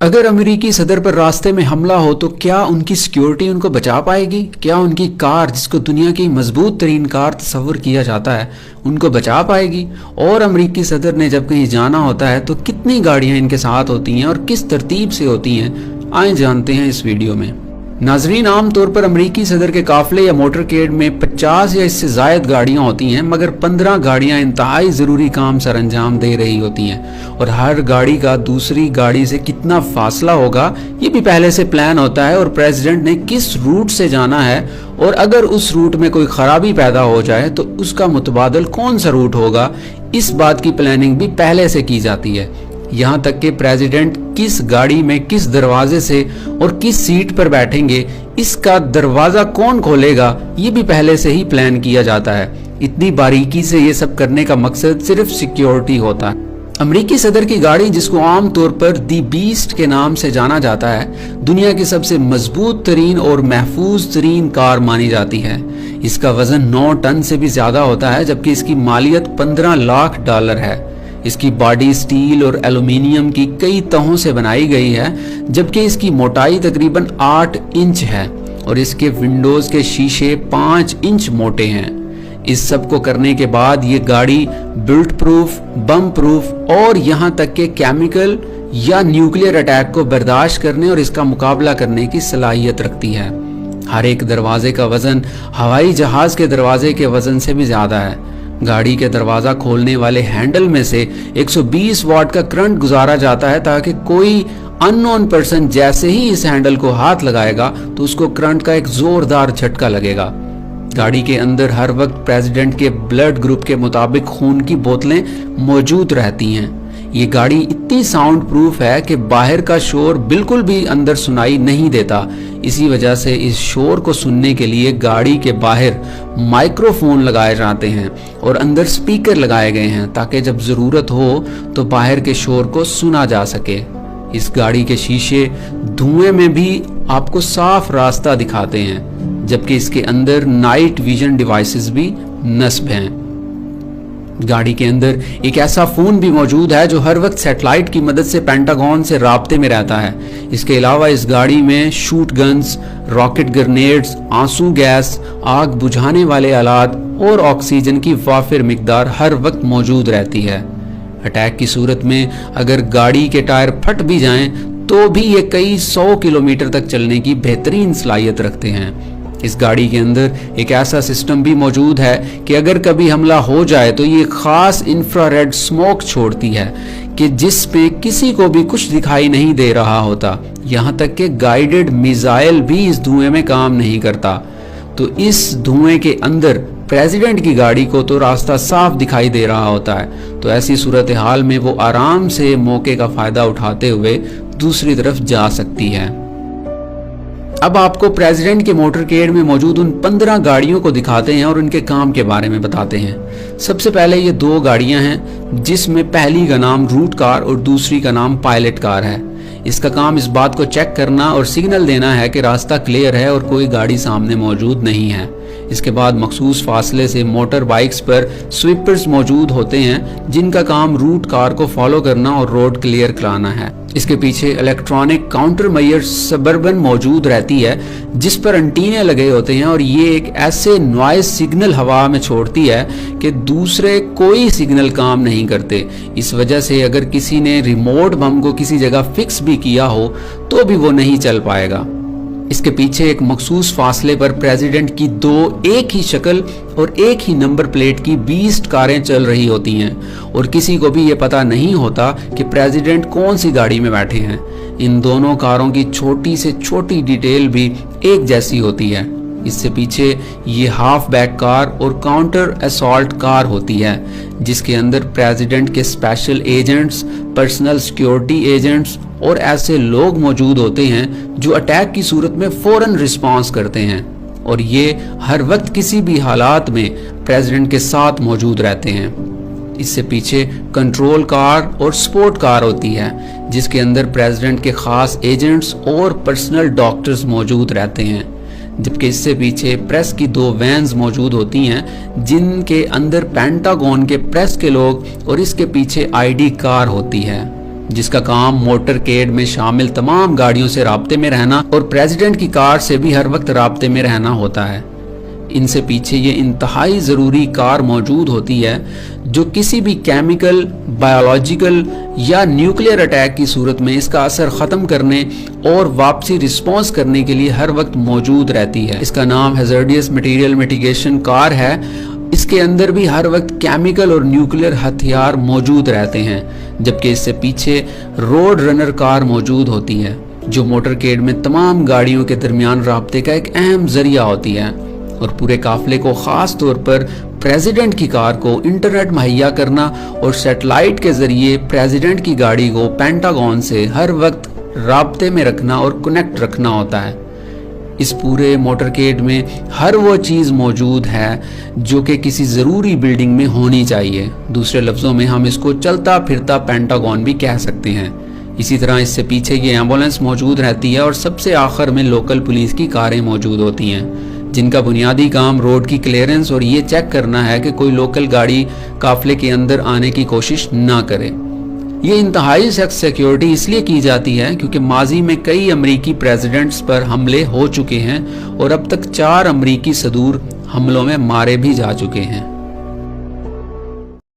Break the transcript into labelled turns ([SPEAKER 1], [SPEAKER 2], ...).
[SPEAKER 1] अगर अमेरिकी सदर पर रास्ते में हमला हो तो क्या उनकी सिक्योरिटी उनको बचा पाएगी? क्या उनकी कार, जिसको दुनिया की मजबूत तरीन कार तस्वर किया जाता है, उनको बचा पाएगी? और अमेरिकी सदर ने जब कहीं जाना होता है तो कितनी गाड़ियां इनके साथ होती हैं और किस तरतीब से होती हैं, आइए जानते हैं इस वीडियो में। नाजरीन, आम तौर पर अमेरिकी सदर के काफले या मोटरकेड में 50 या इससे ज़ायद गाड़ियां होती हैं, मगर 15 गाड़ियां इंतहाई ज़रूरी काम सर अंजाम दे रही होती हैं और हर गाड़ी का दूसरी गाड़ी से कितना फासला होगा ये भी पहले से प्लान होता है और प्रेसिडेंट ने किस रूट से जाना है और अगर उस रूट में कोई ख़राबी पैदा हो जाए तो उसका मुतबादल कौन सा रूट होगा, इस बात की प्लानिंग भी पहले से की जाती है। यहाँ तक कि प्रेसिडेंट किस गाड़ी में किस दरवाजे से और किस सीट पर बैठेंगे, इसका दरवाजा कौन खोलेगा, ये भी पहले से ही प्लान किया जाता है। इतनी बारीकी से ये सब करने का मकसद सिर्फ सिक्योरिटी होता है। अमेरिकी सदर की गाड़ी, जिसको आम तौर पर दी बीस्ट के नाम से जाना जाता है, दुनिया की सबसे मजबूत तरीन और महफूज तरीन कार मानी जाती है। इसका वजन 9 टन से भी ज्यादा होता है, जबकि इसकी मालियत $15 लाख है। इसकी बॉडी स्टील और एल्यूमिनियम की कई तहों से बनाई गई है, जबकि इसकी मोटाई तकरीबन 8 इंच है और इसके विंडोज के शीशे 5 इंच मोटे हैं। इस सब को करने के बाद ये गाड़ी बुलेट प्रूफ, बम प्रूफ और यहाँ तक के केमिकल या न्यूक्लियर अटैक को बर्दाश्त करने और इसका मुकाबला करने की सलाहियत रखती है। हर एक दरवाजे का वजन हवाई जहाज के दरवाजे के वजन से भी ज्यादा है। गाड़ी के दरवाजा खोलने वाले हैंडल में से 120 वाट का करंट गुजारा जाता है, ताकि कोई अननोन पर्सन जैसे ही इस हैंडल को हाथ लगाएगा तो उसको करंट का एक जोरदार झटका लगेगा। गाड़ी के अंदर हर वक्त प्रेसिडेंट के ब्लड ग्रुप के मुताबिक खून की बोतलें मौजूद रहती हैं। ये गाड़ी इतनी साउंड प्रूफ है कि बाहर का शोर बिल्कुल भी अंदर सुनाई नहीं देता। इसी वजह से इस शोर को सुनने के लिए गाड़ी के बाहर माइक्रोफोन लगाए जाते हैं और अंदर स्पीकर लगाए गए हैं, ताकि जब ज़रूरत हो तो बाहर के शोर को सुना जा सके। इस गाड़ी के शीशे धुएं में भी आपको साफ रास्ता दिखाते हैं, जबकि इसके अंदर नाइट विजन डिवाइसेस भी नस्ब हैं। गाड़ी के अंदर एक ऐसा फोन भी मौजूद है जो हर वक्त सैटेलाइट की मदद से पेंटागन से राब्ते में रहता है। इसके अलावा इस गाड़ी में शूट गन्स, रॉकेट ग्रेनेड्स, आंसू गैस, आग बुझाने वाले आलात और ऑक्सीजन की वाफिर मिकदार हर वक्त मौजूद रहती है। अटैक की सूरत में अगर गाड़ी के टायर फट भी जाएं तो भी ये कई 100 किलोमीटर तक चलने की बेहतरीन सलाहियत रखते हैं। इस गाड़ी के अंदर एक ऐसा सिस्टम भी मौजूद है कि अगर कभी हमला हो जाए तो ये खास इंफ्रारेड स्मोक छोड़ती है कि जिस पे किसी को भी कुछ दिखाई नहीं दे रहा होता। यहाँ तक कि गाइडेड मिसाइल भी इस धुएं में काम नहीं करता। तो इस धुएं के अंदर प्रेसिडेंट की गाड़ी को तो रास्ता साफ दिखाई दे रहा होता है, तो ऐसी सूरत हाल में वो आराम से मौके का फायदा उठाते हुए दूसरी तरफ जा सकती है। अब आपको प्रेसिडेंट के मोटरकेड में मौजूद उन 15 गाड़ियों को दिखाते हैं और उनके काम के बारे में बताते हैं। सबसे पहले ये 2 गाड़ियां हैं, जिसमें पहली का नाम रूट कार और दूसरी का नाम पायलट कार है। इसका काम इस बात को चेक करना और सिग्नल देना है कि रास्ता क्लियर है और कोई गाड़ी सामने मौजूद नहीं है। इसके बाद मखसूस फासले से मोटर बाइक्स पर स्वीपर्स मौजूद होते हैं, जिनका काम रूट कार को फॉलो करना और रोड क्लियर कराना है। इसके पीछे इलेक्ट्रॉनिक काउंटर मेयर सबर्बन मौजूद रहती है, जिस पर एंटीने लगे होते हैं और ये एक ऐसे नॉइज सिग्नल हवा में छोड़ती है कि दूसरे कोई सिग्नल काम नहीं करते। इस वजह से अगर किसी ने रिमोट बम को किसी जगह फिक्स भी किया हो तो भी वो नहीं चल पाएगा। इसके पीछे एक मखसूस फासले पर प्रेसिडेंट की 2 एक ही शक्ल और एक ही नंबर प्लेट की 20 कारें चल रही होती हैं और किसी को भी ये पता नहीं होता कि प्रेसिडेंट कौन सी गाड़ी में बैठे हैं। इन दोनों कारों की छोटी से छोटी डिटेल भी एक जैसी होती है। इससे पीछे ये हाफ बैक कार और काउंटर असॉल्ट कार होती है, जिसके अंदर प्रेसिडेंट के special agents, personal security agents और ऐसे लोग मौजूद होते हैं जो अटैक की सूरत में फौरन रिस्पांस करते हैं और ये हर वक्त किसी भी हालात में प्रेसिडेंट के साथ मौजूद रहते हैं। इससे पीछे कंट्रोल कार और स्पोर्ट कार होती है, जिसके अंदर प्रेसिडेंट के खास एजेंट्स और पर्सनल डॉक्टर्स मौजूद रहते हैं। जबकि इससे पीछे प्रेस की 2 वैन्स मौजूद होती हैं, जिनके अंदर पेंटागन के प्रेस के लोग और इसके पीछे आईडी कार होती है। جس کا کام موٹرکیڈ میں شامل تمام گاڑیوں سے رابطے میں رہنا اور پریزیڈنٹ کی کار سے بھی ہر وقت رابطے میں رہنا ہوتا ہے۔ ان سے پیچھے یہ انتہائی ضروری کار موجود ہوتی ہے جو کسی بھی کیمیکل، بایولوجیکل یا نیوکلیئر اٹیک کی صورت میں اس کا اثر ختم کرنے اور واپسی رسپانس کرنے کے لیے ہر وقت موجود رہتی ہے۔ اس کا نام ہیزارڈیس مٹیریل میٹیگیشن کار ہے۔ اس کے اندر بھی ہر وقت کیمیکل اور نیوکلیئر ہتھیار موجود رہتے ہیں، جبکہ اس سے پیچھے روڈ رنر کار موجود ہوتی ہے جو موٹرکیڈ میں تمام گاڑیوں کے درمیان رابطے کا ایک اہم ذریعہ ہوتی ہے اور پورے قافلے کو خاص طور پر پریزیڈنٹ کی کار کو انٹرنیٹ مہیا کرنا اور سیٹلائٹ کے ذریعے پریزیڈنٹ کی گاڑی کو پینٹاگون سے ہر وقت رابطے میں رکھنا اور کنیکٹ رکھنا ہوتا ہے۔ اس پورے موٹرکیڈ میں ہر وہ چیز موجود ہے جو کہ کسی ضروری بلڈنگ میں ہونی چاہیے۔ دوسرے لفظوں میں ہم اس کو چلتا پھرتا پینٹاگون بھی کہہ سکتے ہیں۔ اسی طرح اس سے پیچھے یہ ایمبولینس موجود رہتی ہے اور سب سے آخر میں لوکل پولیس کی کاریں موجود ہوتی ہیں جن کا بنیادی کام روڈ کی کلیئرنس اور یہ چیک کرنا ہے کہ کوئی لوکل گاڑی قافلے کے اندر آنے کی کوشش نہ کرے۔ یہ انتہائی سخت سیکیورٹی اس لیے کی جاتی ہے کیونکہ ماضی میں کئی امریکی پریزیڈنٹس پر حملے ہو چکے ہیں اور اب تک 4 امریکی صدور حملوں میں مارے بھی جا چکے ہیں۔